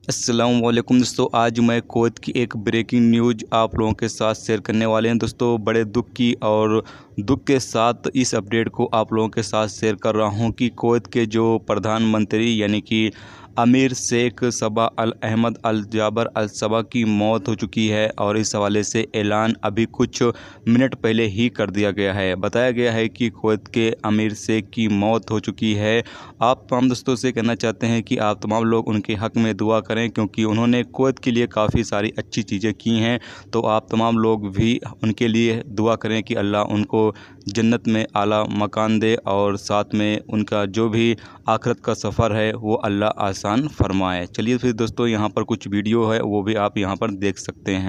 अस्सलामुअलैकुम दोस्तों, आज मैं कुवैत की एक ब्रेकिंग न्यूज़ आप लोगों के साथ शेयर करने वाले हैं। दोस्तों, बड़े दुख की और दुख के साथ इस अपडेट को आप लोगों के साथ शेयर कर रहा हूं कि कुवैत के जो प्रधानमंत्री यानी कि अमीर शेख सबा अल अहमद अल जाबर अल सबा की मौत हो चुकी है और इस हवाले से ऐलान अभी कुछ मिनट पहले ही कर दिया गया है। बताया गया है कि कुवैत के अमीर शेख की मौत हो चुकी है। आप तमाम दोस्तों से कहना चाहते हैं कि आप तमाम लोग उनके हक़ में दुआ करें, क्योंकि उन्होंने कुवैत के लिए काफ़ी सारी अच्छी चीज़ें की हैं। तो आप तमाम लोग भी उनके लिए दुआ करें कि अल्लाह उनको जन्नत में आला मकान दे और साथ में उनका जो भी आखिरत का सफ़र है वो अल्लाह आसान फरमाए। चलिए फिर दोस्तों, यहाँ पर कुछ वीडियो है, वो भी आप यहाँ पर देख सकते हैं।